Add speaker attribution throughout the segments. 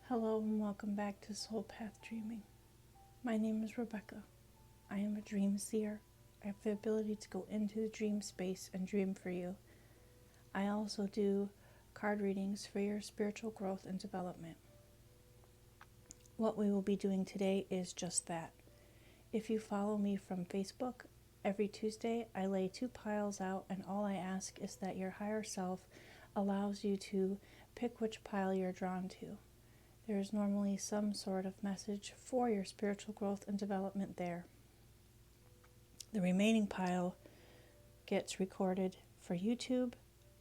Speaker 1: Hello and welcome back to Soul Path Dreaming. My name is Rebecca. I am a dream seer. I have the ability to go into the dream space and dream for you. I also do card readings for your spiritual growth and development. What we will be doing today is just that. If you follow me from Facebook, every Tuesday I lay 2 piles out, and all I ask is that your higher self allows you to pick which pile you're drawn to. There is normally some sort of message for your spiritual growth and development there. The remaining pile gets recorded for YouTube,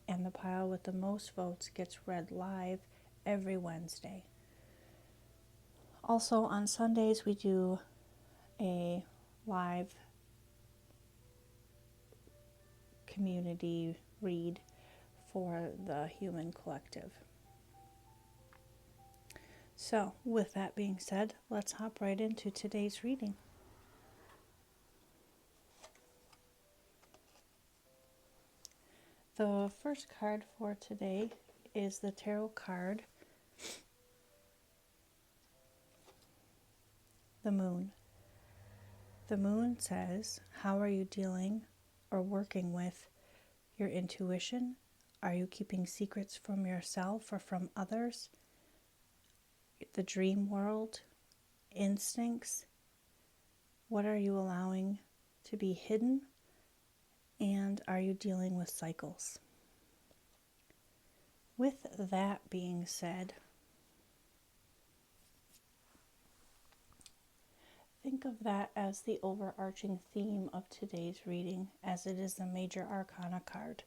Speaker 1: and the pile with the most votes gets read live every Wednesday. Also on Sundays we do a live community read for the Human Collective. So, with that being said, let's hop right into today's reading. The first card for today is the tarot card, the Moon. The Moon says, how are you dealing or working with your intuition? Are you keeping secrets from yourself or from others? The dream world, instincts, what are you allowing to be hidden, and are you dealing with cycles? With that being said, think of that as the overarching theme of today's reading, as it is the Major Arcana card.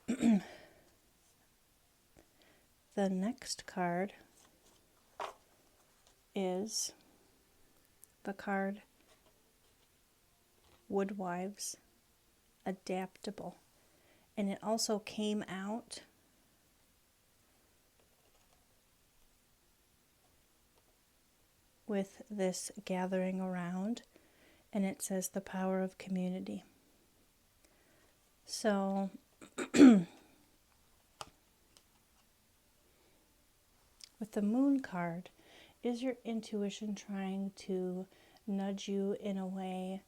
Speaker 1: The next card is the card Woodwives, Adaptable. And it also came out with this gathering around, and it says the power of community. So with the Moon card, is your intuition trying to nudge you in a way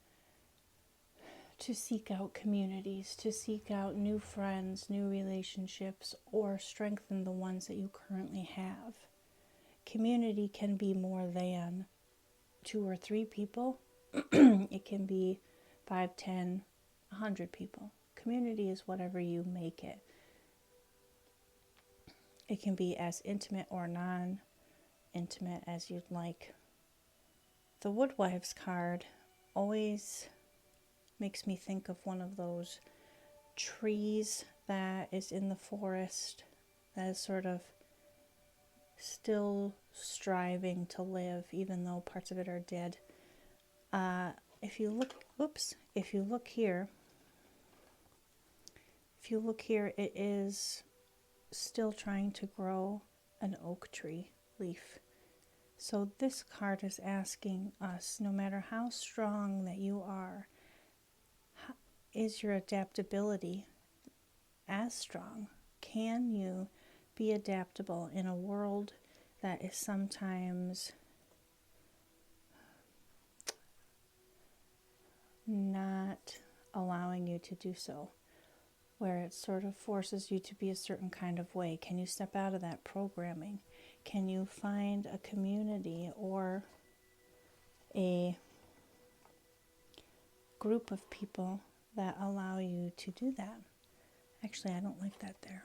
Speaker 1: to seek out communities, to seek out new friends, new relationships, or strengthen the ones that you currently have? Community can be more than 2 or 3 people. It can be 5, 10, 100 people. Community is whatever you make it. It can be as intimate or non-intimate as you'd like. The Woodwives card always makes me think of one of those trees that is in the forest that is sort of still striving to live, even though parts of it are dead. If you look here, it is still trying to grow an oak tree leaf. So this card is asking us, no matter how strong that you are, is your adaptability as strong? Can you be adaptable in a world that is sometimes not allowing you to do so, where it sort of forces you to be a certain kind of way? Can you step out of that programming? Can you find a community or a group of people that allow you to do that? Actually, I don't like that there.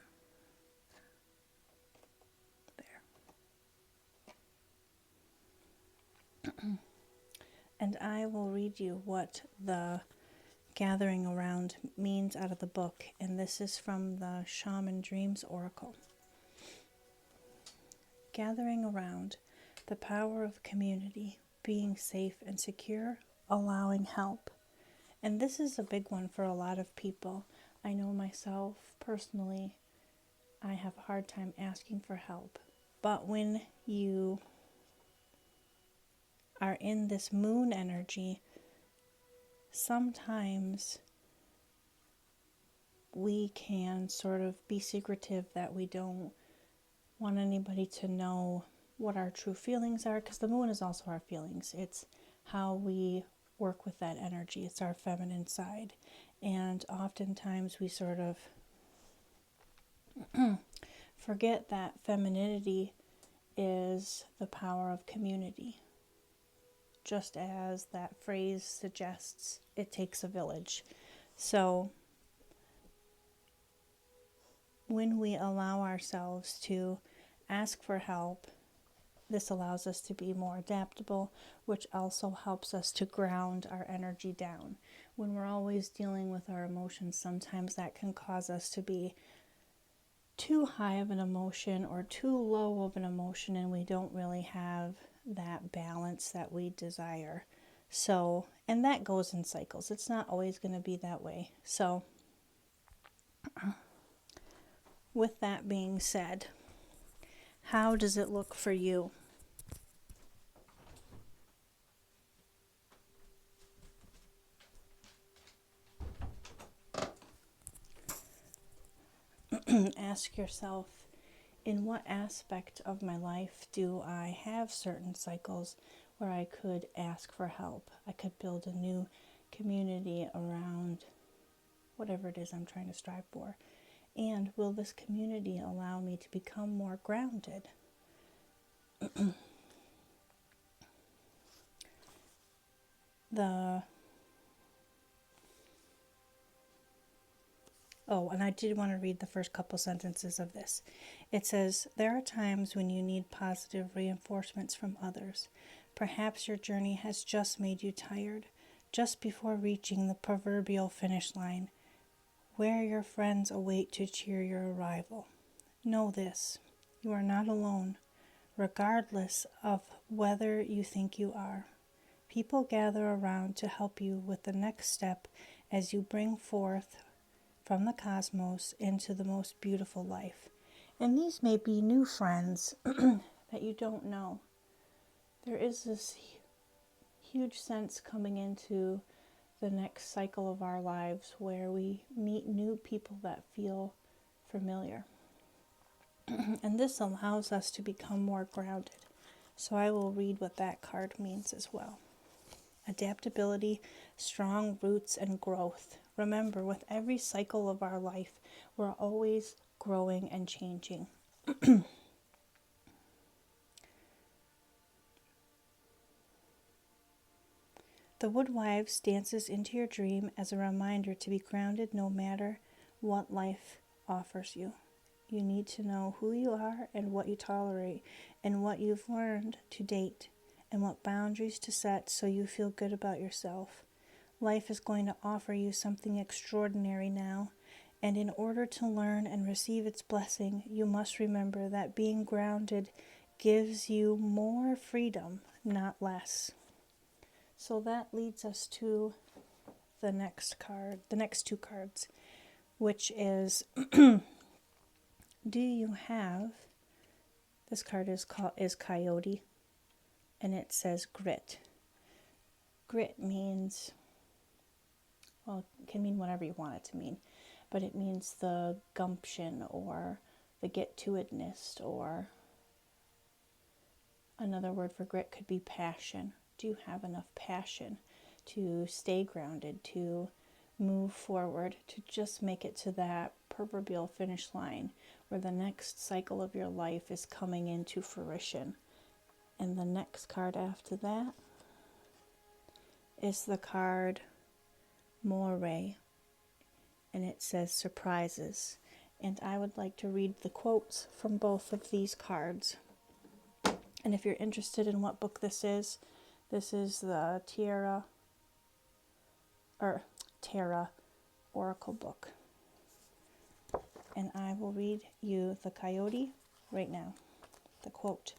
Speaker 1: And I will read you what the gathering around means out of the book, and this is from the Shaman Dreams Oracle. Gathering around, the power of community, being safe and secure, allowing help. And this is a big one for a lot of people. I know myself personally, I have a hard time asking for help. But when you are in this moon energy, sometimes we can sort of be secretive, that we don't want anybody to know what our true feelings are, because the moon is also our feelings. It's how we work with that energy. It's our feminine side. And oftentimes we sort of forget that femininity is the power of community. Just as that phrase suggests, it takes a village. So when we allow ourselves to ask for help, this allows us to be more adaptable, which also helps us to ground our energy down. When we're always dealing with our emotions, sometimes that can cause us to be too high of an emotion or too low of an emotion, and we don't really have that balance that we desire. So, and that goes in cycles. It's not always going to be that way. So, with that being said, how does it look for you? Ask yourself, in what aspect of my life do I have certain cycles where I could ask for help? I could build a new community around whatever it is I'm trying to strive for. And will this community allow me to become more grounded? And I did want to read the first couple sentences of this. It says, there are times when you need positive reinforcements from others. Perhaps your journey has just made you tired, just before reaching the proverbial finish line, where your friends await to cheer your arrival. Know this, you are not alone, regardless of whether you think you are. People gather around to help you with the next step as you bring forth from the cosmos into the most beautiful life. And these may be new friends that you don't know. There is this huge sense coming into the next cycle of our lives where we meet new people that feel familiar. And this allows us to become more grounded. So I will read what that card means as well. Adaptability, strong roots, and growth. Remember, with every cycle of our life, we're always growing and changing. The Woodwives dances into your dream as a reminder to be grounded no matter what life offers you. You need to know who you are and what you tolerate and what you've learned to date and what boundaries to set so you feel good about yourself. Life is going to offer you something extraordinary now, and in order to learn and receive its blessing, you must remember that being grounded gives you more freedom, not less. So that leads us to the next two cards, which is, do you have, this card is Coyote, and it says grit. Grit means, well, it can mean whatever you want it to mean, but it means the gumption or the get-to-itness, or another word for grit could be passion. Do you have enough passion to stay grounded, to move forward, to just make it to that proverbial finish line where the next cycle of your life is coming into fruition? And the next card after that is the card Moray, and it says surprises. And I would like to read the quotes from both of these cards. And if you're interested in what book this is the Terra Oracle book. And I will read you the Coyote right now. The quote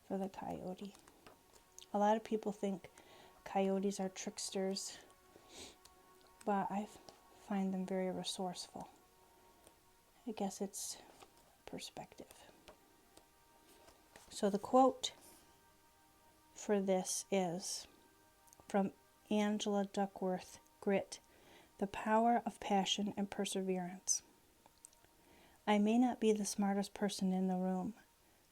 Speaker 1: for the Coyote. A lot of people think coyotes are tricksters, but I find them very resourceful. I guess it's perspective. So the quote for this is from Angela Duckworth, Grit, The Power of Passion and Perseverance. I may not be the smartest person in the room,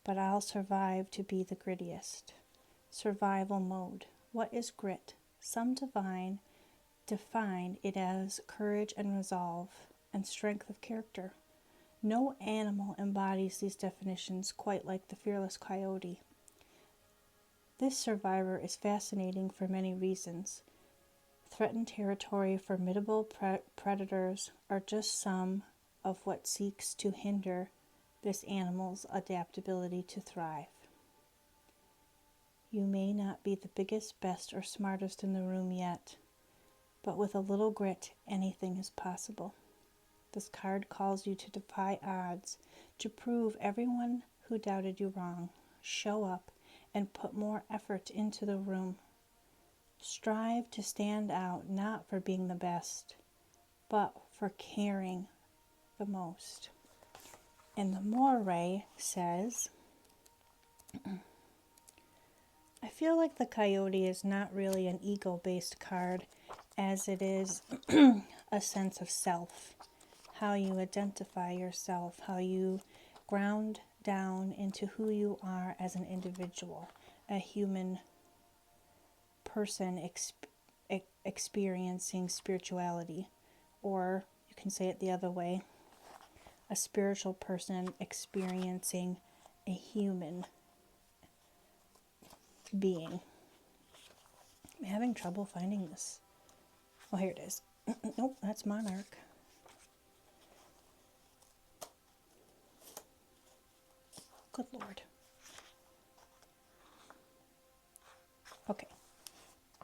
Speaker 1: but I'll survive to be the grittiest. Survival mode. What is grit? Some define it as courage and resolve and strength of character. No animal embodies these definitions quite like the fearless coyote. This survivor is fascinating for many reasons. Threatened territory, formidable predators are just some of what seeks to hinder this animal's adaptability to thrive. You may not be the biggest, best, or smartest in the room yet, but with a little grit, anything is possible. This card calls you to defy odds, to prove everyone who doubted you wrong. Show up and put more effort into the room. Strive to stand out, not for being the best, but for caring the most. And the Moray says, I feel like the Coyote is not really an ego-based card as it is a sense of self, how you identify yourself, how you ground down into who you are as an individual, a human person experiencing spirituality, or you can say it the other way, a spiritual person experiencing a human being. I'm having trouble finding this. Oh, here it is. Nope, that's Monarch. Good Lord. Okay.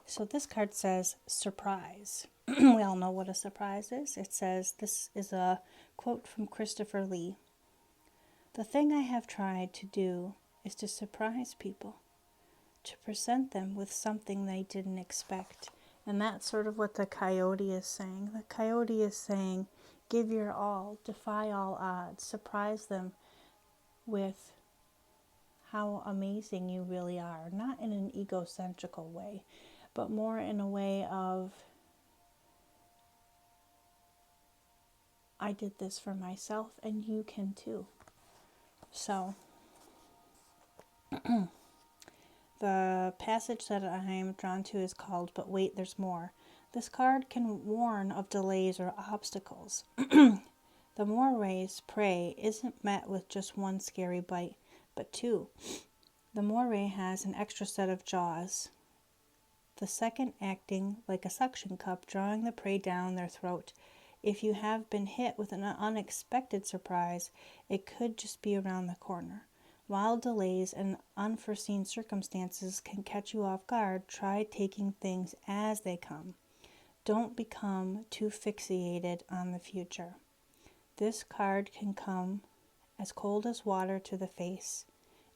Speaker 1: So this card says surprise. We all know what a surprise is. It says, this is a quote from Christopher Lee. The thing I have tried to do is to surprise people, to present them with something they didn't expect. And that's sort of what the Coyote is saying. The Coyote is saying, give your all, defy all odds, surprise them with how amazing you really are. Not in an egocentrical way, but more in a way of, I did this for myself and you can too. So, the passage that I am drawn to is called, But Wait, There's More. This card can warn of delays or obstacles. The Moray's prey isn't met with just one scary bite, but two. The Moray has an extra set of jaws, the second acting like a suction cup, drawing the prey down their throat. If you have been hit with an unexpected surprise, it could just be around the corner. While delays and unforeseen circumstances can catch you off guard, try taking things as they come. Don't become too fixated on the future. This card can come as cold as water to the face.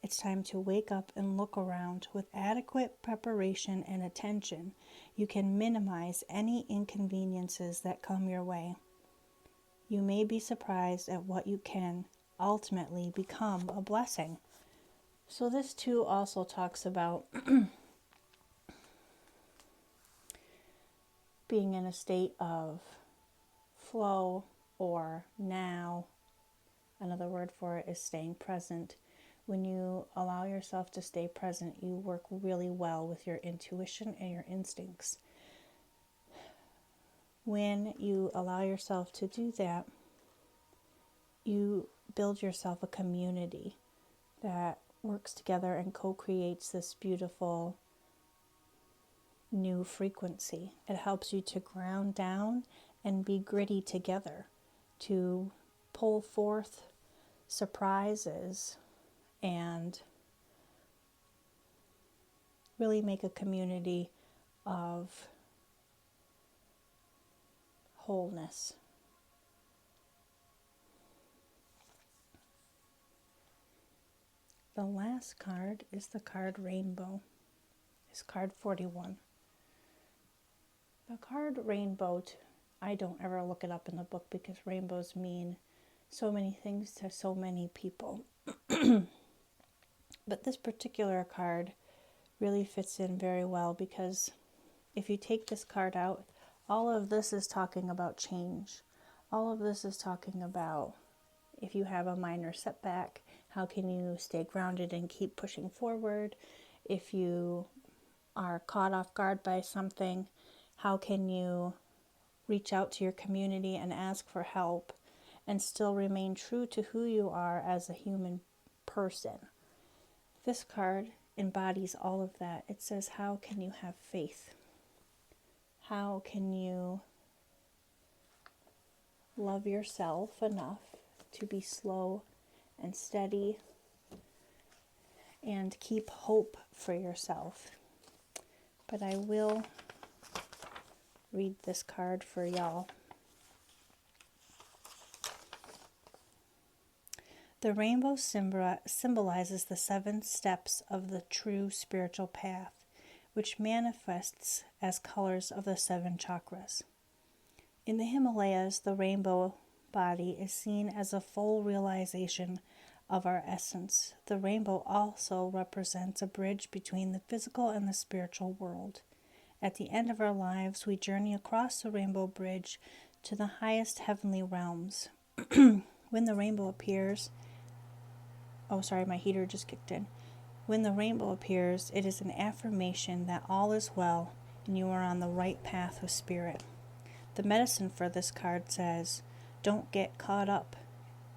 Speaker 1: It's time to wake up and look around. With adequate preparation and attention, you can minimize any inconveniences that come your way. You may be surprised at what you can ultimately become a blessing. So this too also talks about being in a state of flow or now. Another word for it is staying present. When you allow yourself to stay present, you work really well with your intuition and your instincts. When you allow yourself to do that, you build yourself a community that works together and co-creates this beautiful new frequency. It helps you to ground down and be gritty together, to pull forth surprises and really make a community of wholeness. The last card is the card Rainbow. It's card 41. The card Rainbow, I don't ever look it up in the book because rainbows mean so many things to so many people. But this particular card really fits in very well because if you take this card out, all of this is talking about change. All of this is talking about if you have a minor setback, How can you stay grounded and keep pushing forward? If you are caught off guard by something, how can you reach out to your community and ask for help and still remain true to who you are as a human person? This card embodies all of that. It says, how can you have faith? How can you love yourself enough to be slow and steady and keep hope for yourself? But I will read this card for y'all. The rainbow symbolizes the 7 steps of the true spiritual path, which manifests as colors of the 7 chakras. In the Himalayas, the rainbow body is seen as a full realization of our essence. The rainbow also represents a bridge between the physical and the spiritual world. At the end of our lives, we journey across the rainbow bridge to the highest heavenly realms. When the rainbow appears, my heater just kicked in. When the rainbow appears, it is an affirmation that all is well and you are on the right path with spirit. The medicine for this card says, don't get caught up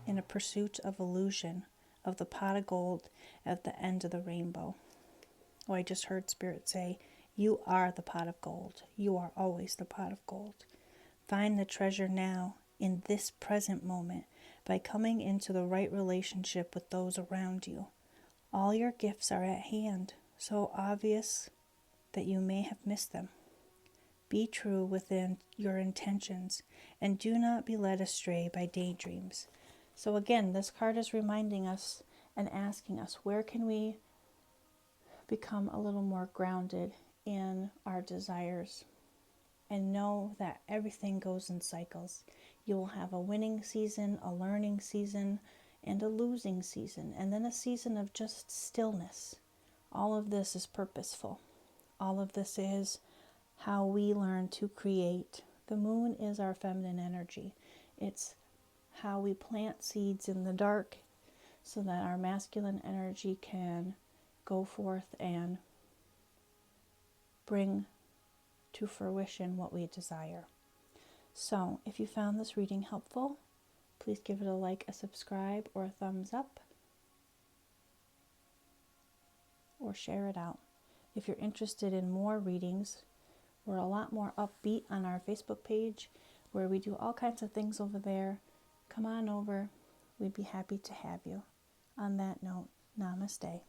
Speaker 1: in a pursuit of illusion of the pot of gold at the end of the rainbow. Oh, I just heard Spirit say, you are the pot of gold. You are always the pot of gold. Find the treasure now, in this present moment, by coming into the right relationship with those around you. All your gifts are at hand, so obvious that you may have missed them. Be true within your intentions, and do not be led astray by daydreams. So again, this card is reminding us and asking us, where can we become a little more grounded in our desires and know that everything goes in cycles. You will have a winning season, a learning season, and a losing season, and then a season of just stillness. All of this is purposeful. All of this is how we learn to create. The moon is our feminine energy. It's how we plant seeds in the dark so that our masculine energy can go forth and bring to fruition what we desire. So, if you found this reading helpful, please give it a like, a subscribe, or a thumbs up, or share it out. If you're interested in more readings, we're a lot more upbeat on our Facebook page, where we do all kinds of things over there. Come on over. We'd be happy to have you. On that note, namaste.